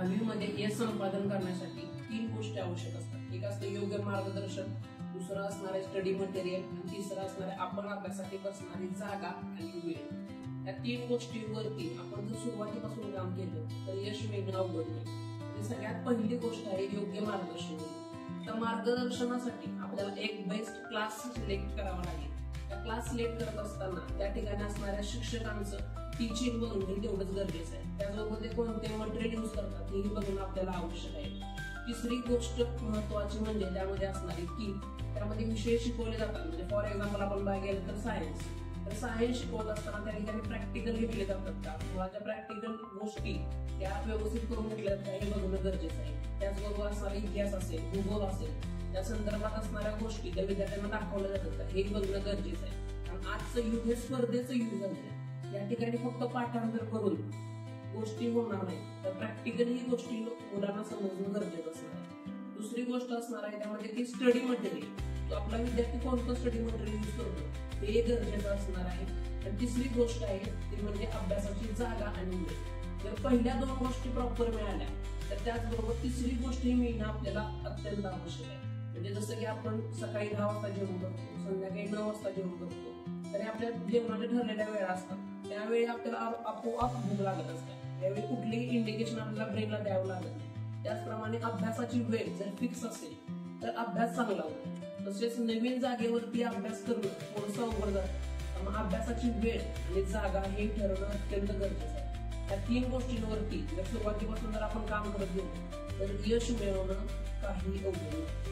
10वी मध्ये यश संपादन करण्यासाठी 3 गोष्टी आवश्यक असतात। एक असतं योग्य मार्गदर्शन, दुसरं असणार आहे स्टडी मटेरियल आणि तिसरं असणार आहे आपण अभ्यासासाठी बसणारी जागा आणि वेळ। या 3 गोष्टींवरती आपण जर सुरुवातीपासून काम केलं तर यश मिळणं अवघड नाही। सगळ्यात पहिली गोष्ट आहे योग्य मार्गदर्शन। त्या मार्गदर्शनासाठी आपल्याला एक बेस्ट क्लास सिलेक्ट करावा लागेल। त्या क्लास सिलेक्ट करत असताना त्या ठिकाणी असणाऱ्या शिक्षकांचं टीचिंग बघणं तेवढंच गरजेचं आहे। त्याचबरोबर ते कोणते मटेरियल यूज करतात हेही बघणं आपल्याला आवश्यक आहे। तिसरी गोष्ट महत्वाची म्हणजे त्यामध्ये असणारी की त्यामध्ये विषय शिकवले जातात। म्हणजे फॉर एक्झाम्पल आपण बघायला तर सायन्स, तर सायन्स शिकवत असताना त्या ठिकाणी प्रॅक्टिकल घेतले जातात का, किंवा त्या प्रॅक्टिकल गोष्टी त्या व्यवस्थित करून घेतल्या जातात हे बघणं गरजेचं आहे। त्याचबरोबर असणारा इतिहास असेल, भूगोल असेल, त्या संदर्भात असणाऱ्या गोष्टी त्या विद्यार्थ्यांना दाखवल्या जातात का हे बघणं गरजेचं आहे। कारण आजचं युग हे स्पर्धेचं युग झालेलं आहे। या ठिकाणी फक्त पाठांतर करून गोष्टी होणार नाही, तर प्रॅक्टिकली ही गोष्टी मुलांना समजणं गरजेचं असणार आहे। दुसरी गोष्ट असणार आहे त्यामध्ये की स्टडी मटेरियल, तो आपला विद्यार्थी कोणतं स्टडी मटेरियल यूज करतो हे गरजेचं असणार आहे। आणि तिसरी गोष्ट आहे ती म्हणजे अभ्यासाची जागा आणि वेळ। जर पहिल्या 2 गोष्टी प्रॉपर मिळाल्या तर त्याचबरोबर तिसरी गोष्ट ही मिळणं आपल्याला अत्यंत आवश्यक आहे। म्हणजे जसं की आपण सकाळी 10 वाजता जेवण करतो, संध्याकाळी 9 वाजता जेवण करतो, तरी आपल्या जेवणाच्या ठरलेल्या वेळा असतात, त्यावेळी आपल्याला आपोआप भूक लागत असते। त्यावेळी कुठलीही इंडिकेशन आपल्याला ब्रेनला द्यावं लागत नाही। त्याचप्रमाणे अभ्यासाची वेळ जर फिक्स असेल तर अभ्यास चांगला होतो। तसेच नवीन जागेवरती अभ्यास करणं थोडंसं अवघड जातं, मग अभ्यासाची वेळ आणि जागा हे ठरवणं अत्यंत गरजेचं आहे। या 3 गोष्टींवरती जर सुरुवातीपासून जर आपण काम करत गेलो तर यश मिळवणं काही अवघड नाही।